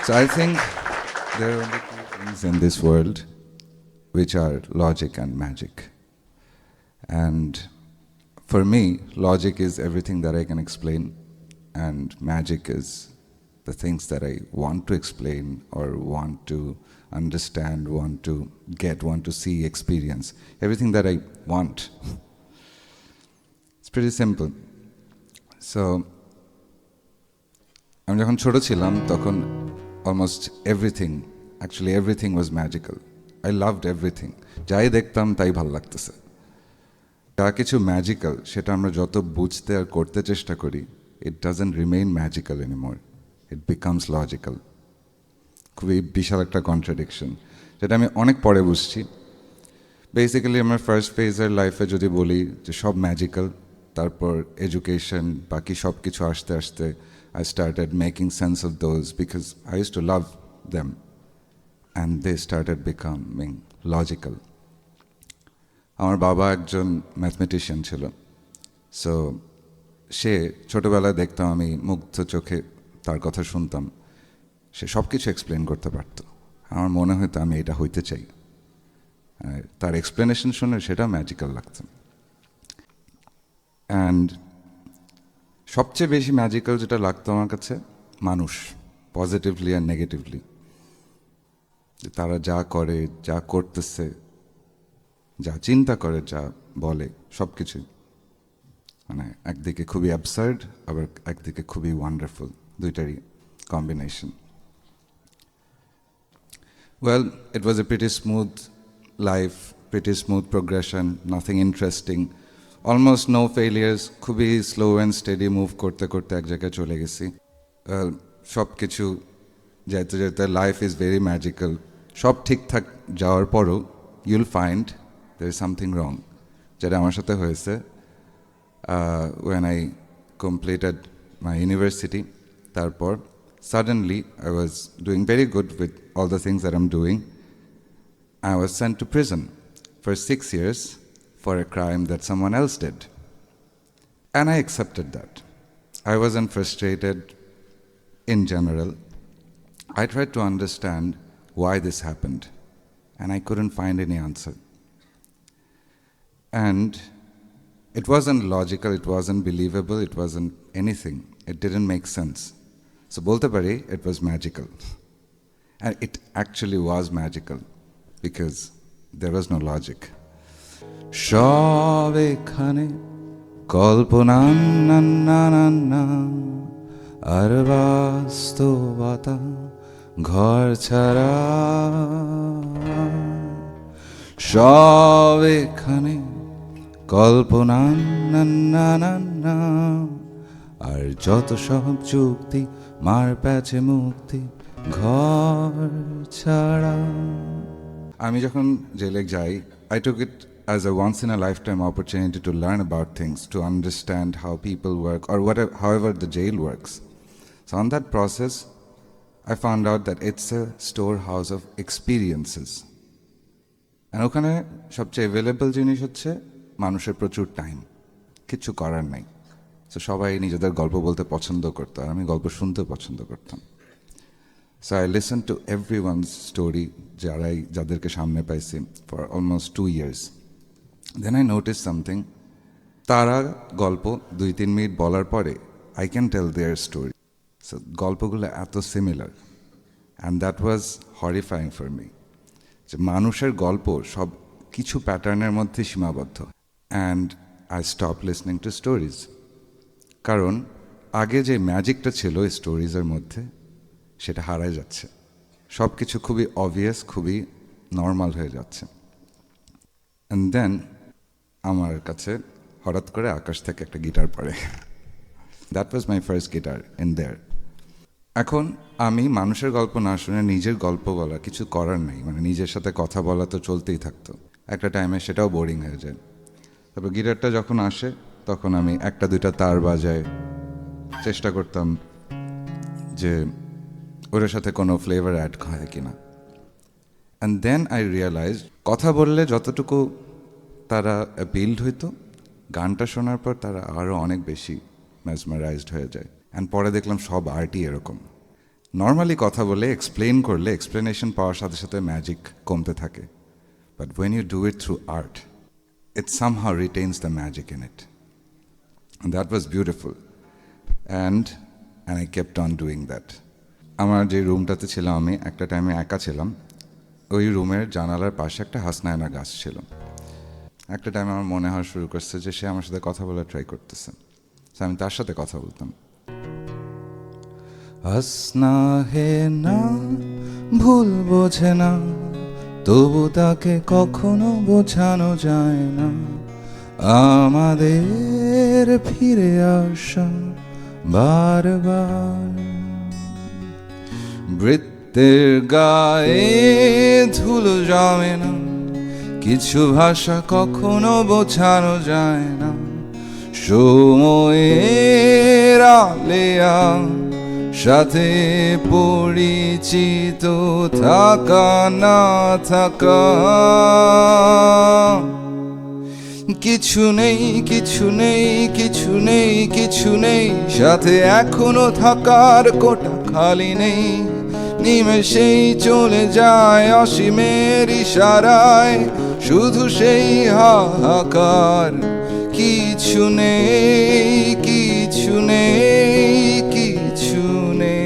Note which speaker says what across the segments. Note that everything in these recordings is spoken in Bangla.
Speaker 1: So I think there are only two things in this world which are logic and magic. And for me, logic is everything that I can explain, and magic is the things that I want to explain or want to understand, want to get, want to see, experience. Everything that I want. It's pretty simple. So, আমি যখন ছোট ছিলাম তখন almost everything was magical. I loved everything. যাই দেখতাম তাই ভাল লাগতেছে। যা কিছু ম্যাজিক্যাল সেটা আমরা যত বুঝতে আর করতে চেষ্টা করি, it doesn't remain magical anymore. It becomes logical. খুবই বিশাল একটা কন্ট্রাডিকশন, যেটা আমি অনেক পরে বুঝছি। বেসিক্যালি আমার ফার্স্ট ফেজের লাইফে যদি বলি যে সব ম্যাজিক্যাল, তারপর এডুকেশন, বাকি সব কিছু আসতে আসতে I started making sense of those because I used to love them and they started becoming logical. আমার বাবা একজন ম্যাথমেটিশিয়ান ছিল, সো সে ছোটোবেলায় দেখতাম আমি মুগ্ধ চোখে তার কথা শুনতাম, সে সব কিছু এক্সপ্লেন করতে পারতো। আমার মনে হতো আমি এটা হইতে চাই, তার এক্সপ্লেনেশন শুনে সেটা ম্যাজিক্যাল লাগতো। অ্যান্ড সবচেয়ে বেশি ম্যাজিক্যাল যেটা লাগতো আমার কাছে মানুষ, পজিটিভলি আর নেগেটিভলি, তারা যা করে, যা করতেছে, যা চিন্তা করে, যা বলে, সব কিছুই মানে একদিকে খুবই অ্যাবসার্ড, আবার একদিকে খুবই ওয়ান্ডারফুল, দুইটারই combination. Well, it was a pretty smooth life, pretty smooth progression, nothing interesting, almost no failures, খুবই স্লো অ্যান্ড স্টেডি মুভ করতে করতে এক জায়গায় চলে গেছি। সব কিছু যাইতে যাইতে লাইফ ইজ ভেরি ম্যাজিক্যাল। সব ঠিকঠাক যাওয়ার পরও ইউল find there is something wrong, যেটা আমার সাথে হয়েছে when I completed my university. তারপর suddenly I was doing very good with all the things that I'm doing. I was sent to prison for 6 years for a crime that someone else did. And I accepted that. I wasn't frustrated in general. I tried to understand why this happened, and I couldn't find any answer. And it wasn't logical, it wasn't believable, it wasn't anything. It didn't make sense. So bolte pari, it was magical. And it actually was magical because there was no logic. সব এখানে কল্পনা না না না না, আর বাস্তবতা ঘর ছাড়া। সব এখানে কল্পনা না না না না, আর যত সব যুক্তি মার প্যাচে মুক্তি ঘর ছাড়া। আমি যখন জেলে যাই, I took it as a once-in-a-lifetime opportunity to learn about things, to understand how people work, or whatever, however the jail works. So on that process, I found out that it's a storehouse of experiences. And ওখানে সবচেয়ে অ্যাভেলেবল জিনিস হচ্ছে মানুষের প্রচুর টাইম, কিচ্ছু করার নাই। সো সবাই নিজেদের গল্প বলতে পছন্দ করতো, আর আমি গল্প শুনতে পছন্দ করতাম। So I listened to everyone's story, যাদেরকে সামনে পাইছি, for almost 2 years. Then I noticed something. তারা গল্প 2-3 মিনিট বলার পরে I can tell their story. So গল্পগুলো এত similar, and that was horrifying for me. যে মানুষের গল্প সব কিছু প্যাটার্নের মধ্যে সীমাবদ্ধ। And I stopped listening to stories. কারণ আগে যে ম্যাজিকটা ছিল এই স্টোরিজের মধ্যে, সেটা হারায় যাচ্ছে। সব কিছু খুবই অবভিয়াস, খুবই নর্মাল হয়ে যাচ্ছে। অ্যান্ড দেন আমার কাছে হঠাৎ করে আকাশ থেকে একটা গিটার পড়ে। That was my first guitar in their. এখন আমি মানুষের গল্প না শুনে নিজের গল্প বলা, কিছু করার নেই, মানে নিজের সাথে কথা বলা তো চলতেই থাকতো। একটা টাইমে সেটাও বোরিং হয়ে যায়। তারপর গিটারটা যখন আসে তখন আমি 1-2টা তার বাজায় চেষ্টা করতাম যে ওর সাথে কোনো ফ্লেভার অ্যাড হয় কিনা। অ্যান্ড দেন আই রিয়েলাইজ কথা বললে যতটুকু তারা অ্যাপিল্ড হইতো, গানটা শোনার পর তারা আরও অনেক বেশি মেসমারাইজড হয়ে যায়। অ্যান্ড পরে দেখলাম সব আর্টই এরকম, নর্মালি কথা বলে এক্সপ্লেন করলে এক্সপ্লেনেশন পাওয়ার সাথে সাথে ম্যাজিক কমতে থাকে, but when you do it through art, it somehow retains the magic in it. And that was beautiful. And I kept on doing that. আমার যে রুমটাতে ছিলাম আমি একটা টাইমে একা ছিলাম, ওই রুমের জানালার পাশে একটা হাসনায়না গাছ ছিল। একটা টাইমে আমার মনে হওয়া শুরু করছে যে সে আমার সাথে কথা বলার ট্রাই করতেছে, তো আমি তার সাথে কথা বলতাম। হাসনা হে না, ভুল বোঝে না, তবু তাকে কখনো বোঝানো যায় না। আমাদের ফিরে আসা বারবার, বৃত্তের গায়ে ধুলো জমে না, কিছু ভাষা কখনো বোঝানো যায় না। সময়ের আলেয়া সাথে পরিচিত থাকা না থাকা, কিছু নেই কিছু নেই কিছু নেই কিছু নেই, সাথে এখনো থাকার কোটা খালি নেই। নিমেষেই চলে যায় অসীমের ইশারায়, শুধু সেই হাহাকার। কিছু নেই কিছু নেই কিছু নেই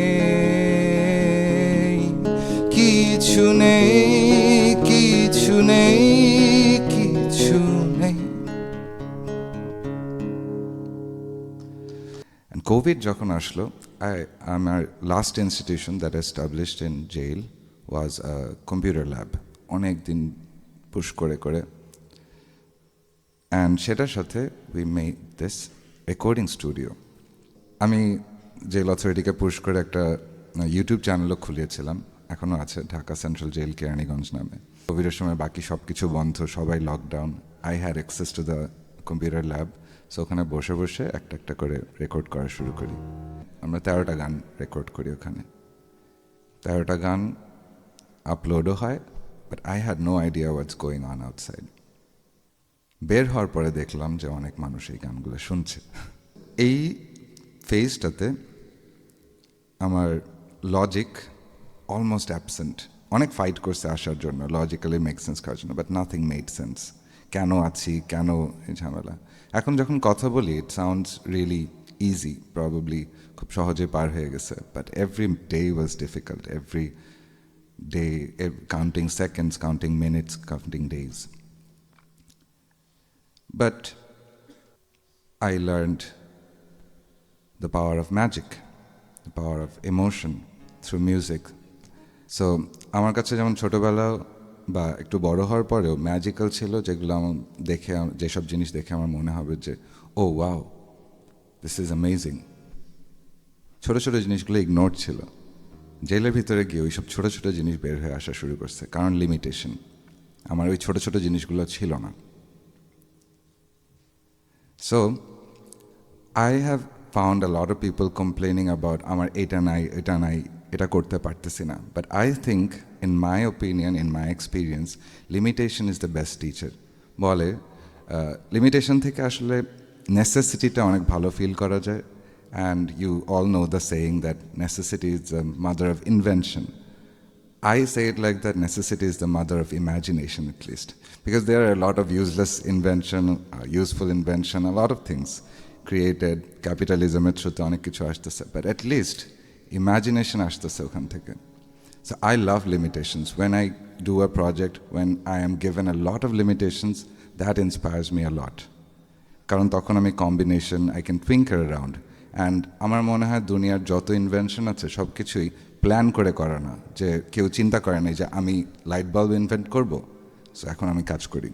Speaker 1: কিছু নেই কিছু নেই কিছু নেই। And COVID যখন আসলো, আমার last institution that established in jail was a computer lab, অনেক দিন পুশ করে করে। অ্যান্ড সেটার সাথে we made this recording studio. আমি জেল অথরিটিকে পুশ করে একটা ইউটিউব চ্যানেলও খুলিয়েছিলাম, এখনও আছে, ঢাকা সেন্ট্রাল জেল কেরানীগঞ্জ নামে। কোভিডের সময় বাকি সব কিছু বন্ধ, সবাই lockdown. I had access to the computer lab, so ওখানে বসে বসে একটা একটা করে রেকর্ড করা শুরু করি। আমরা 13টা গান রেকর্ড করি ওখানে। 13টা গান আপলোডও হয়, but I had no idea what's going on outside. বের হওয়ার পরে দেখলাম যে অনেক মানুষ এই গানগুলো শুনছে। এই ফেজটাতে আমার লজিক অলমোস্ট অ্যাবসেন্ট। অনেক ফাইট করছে আসার জন্য, লজিক্যালি মেক সেন্স করার জন্য, বাট নাথিং মেড সেন্স। কেন আছি, কেন এই ঝামেলা। এখন যখন কথা বলি it sounds really easy, probably খুব সহজে পার হয়ে গেছে, but every day was difficult. Every day counting seconds, counting minutes, counting days. But I learned the power of magic, the power of emotion through music. So আমার কাছে যেমন ছোটোবেলা বা একটু বড় হওয়ার পরেও ম্যাজিক্যাল ছিল, যেগুলো আমার দেখে, যেসব জিনিস দেখে আমার মনে হবে যে ও ওয়াও, দিস ইজ অ্যামেজিং। ছোটো ছোটো জিনিসগুলো ইগনোর ছিল। জেলের ভিতরে গিয়ে ওই সব ছোটো ছোটো জিনিস বের হয়ে আসা শুরু করছে, কারণ লিমিটেশন। আমার ওই ছোটো ছোটো জিনিসগুলো ছিল না। So, I have found a lot of people complaining about আমার এটা নাই, এটা করতে পারতেছি না। But I think, in my opinion, in my experience, limitation is the best teacher. বলে লিমিটেশন থেকে আসলে নেসেসিটিটা অনেক ভালো ফিল করা যায়। And you all know the saying that necessity is the mother of invention. I say it like that, necessity is the mother of imagination, at least. Because there are a lot of useless invention, useful invention, a lot of things created. Capitalism এর থ্রুতে অনেক কিছু আসতেছে, but at least imagination আসতেছে ওখান থেকে. So I love limitations. When I do a project, when I am given a lot of limitations, that inspires me a lot. কারণ তখন আমি combination, I can tinker around. And আমার মনে হয় দুনিয়ার যত ইনভেনশন আছে সব কিছুই প্ল্যান করে করা না, যে কেউ চিন্তা করে নাই যে আমি লাইট বাল্ব ইনভেন্ট করবো, সো এখন আমি কাজ করি।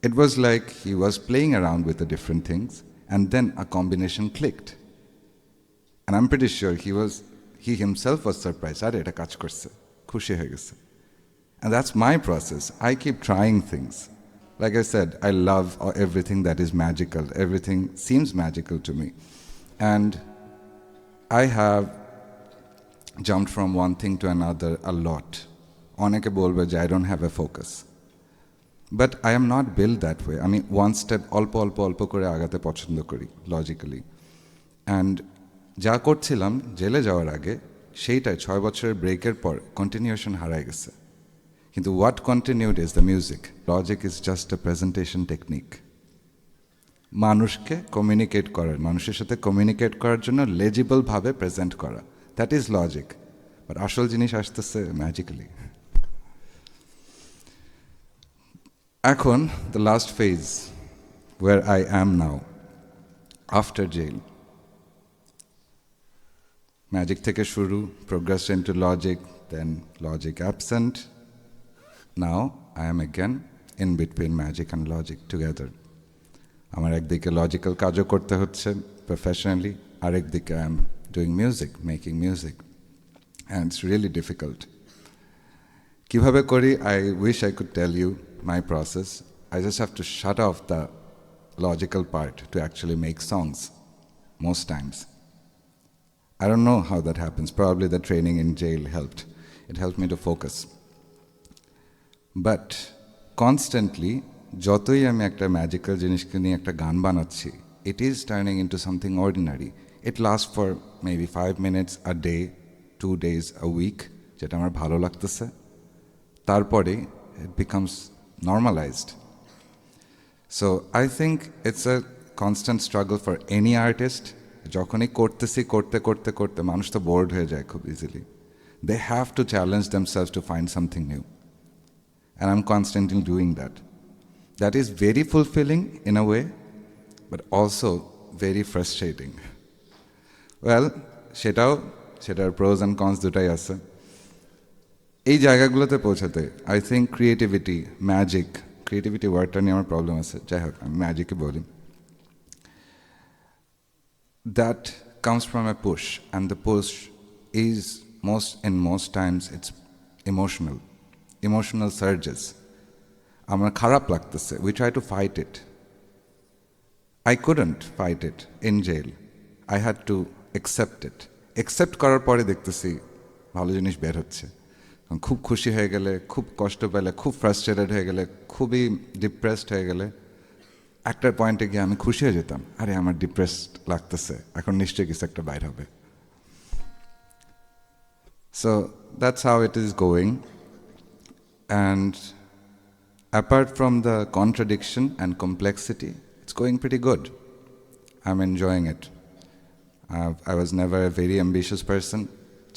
Speaker 1: It was like he was playing around with the different things and then a combination clicked, and I'm pretty sure he himself was surprise, আরে এটা কাজ করছে, খুশি হয়ে গেছে। And that's my process, I keep trying things. Like I said, I love everything that is magical. Everything seems magical to me. And I have jumped from one thing to another a lot. Oneke bolbe je I don't have a focus. But I am not built that way. I mean, one step অল্প করে আগাতে পছন্দ করি logically. And যা করছিলাম জেলে যাওয়ার আগে সেইটাই 6 বছরের ব্রেকের পর কন্টিনিউশন হারায় গেছে। কিন্তু what continued is the music. Logic is just a presentation technique. মানুষকে কমিউনিকেট করার, মানুষের সাথে কমিউনিকেট করার জন্য লেজিবলভাবে প্রেজেন্ট করা, দ্যাট ইজ লজিক। বাট আসল জিনিস আসতেছে ম্যাজিক্যালি। এখন the last phase where I am now, after jail. Magic থেকে শুরু, progress into logic, then logic absent. Now I am again in between magic and logic together. আমার একদিকে লজিক্যাল কাজও করতে হচ্ছে প্রফেশনালি, আরেকদিকে I am doing music, making music, and it's really difficult. কিভাবে করি, I wish I could tell you my process. I just have to shut off the logical part to actually make songs most times. I don't know how that happens. Probably the training in jail helped. It helped me to focus. But constantly, যতই আমি একটা ম্যাজিক্যাল জিনিসকে নিয়ে একটা গান বানাচ্ছি, it is turning into something ordinary. It lasts for maybe 5 minutes a day, 2 days a week, যেটা আমার ভালো লাগতেছে। তারপরে it becomes normalized. So I think it's a constant struggle for any artist. যখনই করতেছি করতে করতে করতে মানুষ তো বোর্ড হয়ে যায় খুব easily. They have to challenge themselves to find something new. And I'm constantly doing that. That is very fulfilling in a way, but also very frustrating. Well, সেটার pros and cons দুটাই আছে। এই জায়গাগুলোতে পৌঁছাতে I think ক্রিয়েটিভিটি ওয়ার্ডটা নিয়ে আমার প্রবলেম আছে, যাই হোক আমি ম্যাজিকই বলি। That comes from a push, and the push is most times it's emotional surges. আমার খারাপ লাগতেছে, we try to fight it. I couldn't fight it in jail. I had to accept করার পরে দেখতেছি ভালো জিনিস বের হচ্ছে। খুব খুশি হয়ে গেলে, খুব কষ্ট পেলে, খুব ফ্রাস্ট্রেটেড হয়ে গেলে, খুবই ডিপ্রেসড হয়ে গেলে, একটা পয়েন্টে গিয়ে আমি খুশি হয়ে যেতাম, আরে আমার ডিপ্রেসড লাগতেছে, এখন নিশ্চয়ই কিছু একটা বাইর হবে। So that's how it is going. And apart from the contradiction and complexity, it's going pretty good. I'm enjoying it. I was never a very ambitious person.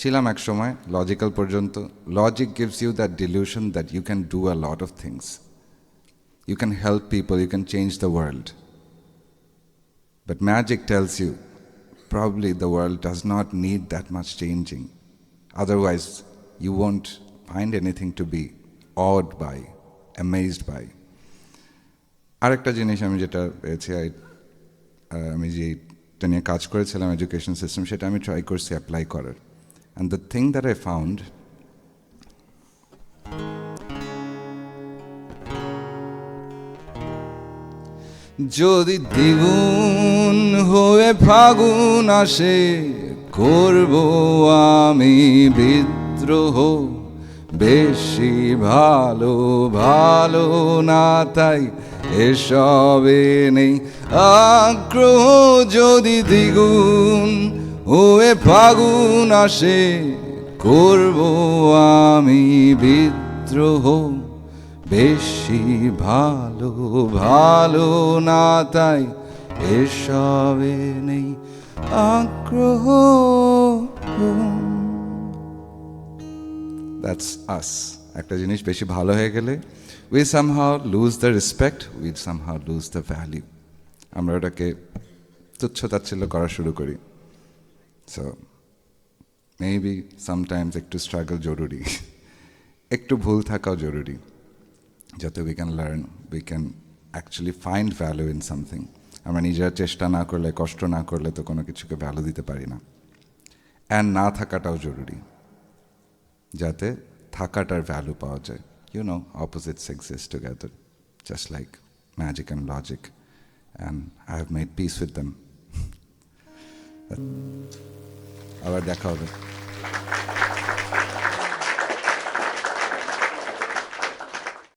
Speaker 1: ছিলাম এক সময়, লজিক্যাল পর্যন্ত। Logic gives you that delusion that you can do a lot of things. You can help people, you can change the world. But magic tells you, probably the world does not need that much changing. Otherwise, you won't find anything to be awed by, amazed by. আরেকটা জিনিস আমি যেটা পেয়েছি, আমি যেটা নিয়ে কাজ করেছিলাম এডুকেশন সিস্টেম, সেটা আমি ট্রাই করছি অ্যাপ্লাই করার। And the thing that I found, যদি দ্বিগুণ হয়ে ফাগুন আসে, করব আমি বিদ্রোহ। বেশি ভালো ভালো না, তাই এসবে নেই আগ্রহ। যদি দ্বিগুণ হয়ে ফাগুন আসে, করব আমি বিদ্রোহ। বেশি ভালো ভালো না, তাই এসবে নেই আগ্রহ। That's us. একটা জিনিস বেশি ভালো হয়ে গেলে we somehow lose the respect, we somehow lose the value. আমরা ওটাকে তুচ্ছ-তাচ্ছিল্য করা শুরু করি। So maybe sometimes একটু স্ট্রাগল জরুরি, একটু ভুল থাকাও জরুরি, যাতে we can learn, we can actually find value in something. আমরা নিজেরা চেষ্টা না করলে, কষ্ট না করলে তো কোনো কিছুকে ভ্যালু দিতে পারি না। অ্যান্ড না থাকাটাও জরুরি, যাতে থাকাটার ভ্যালু পাওয়া যায়। You know, opposites exist together, just like magic and logic, and I have made peace with them. আবার দেখা হবে।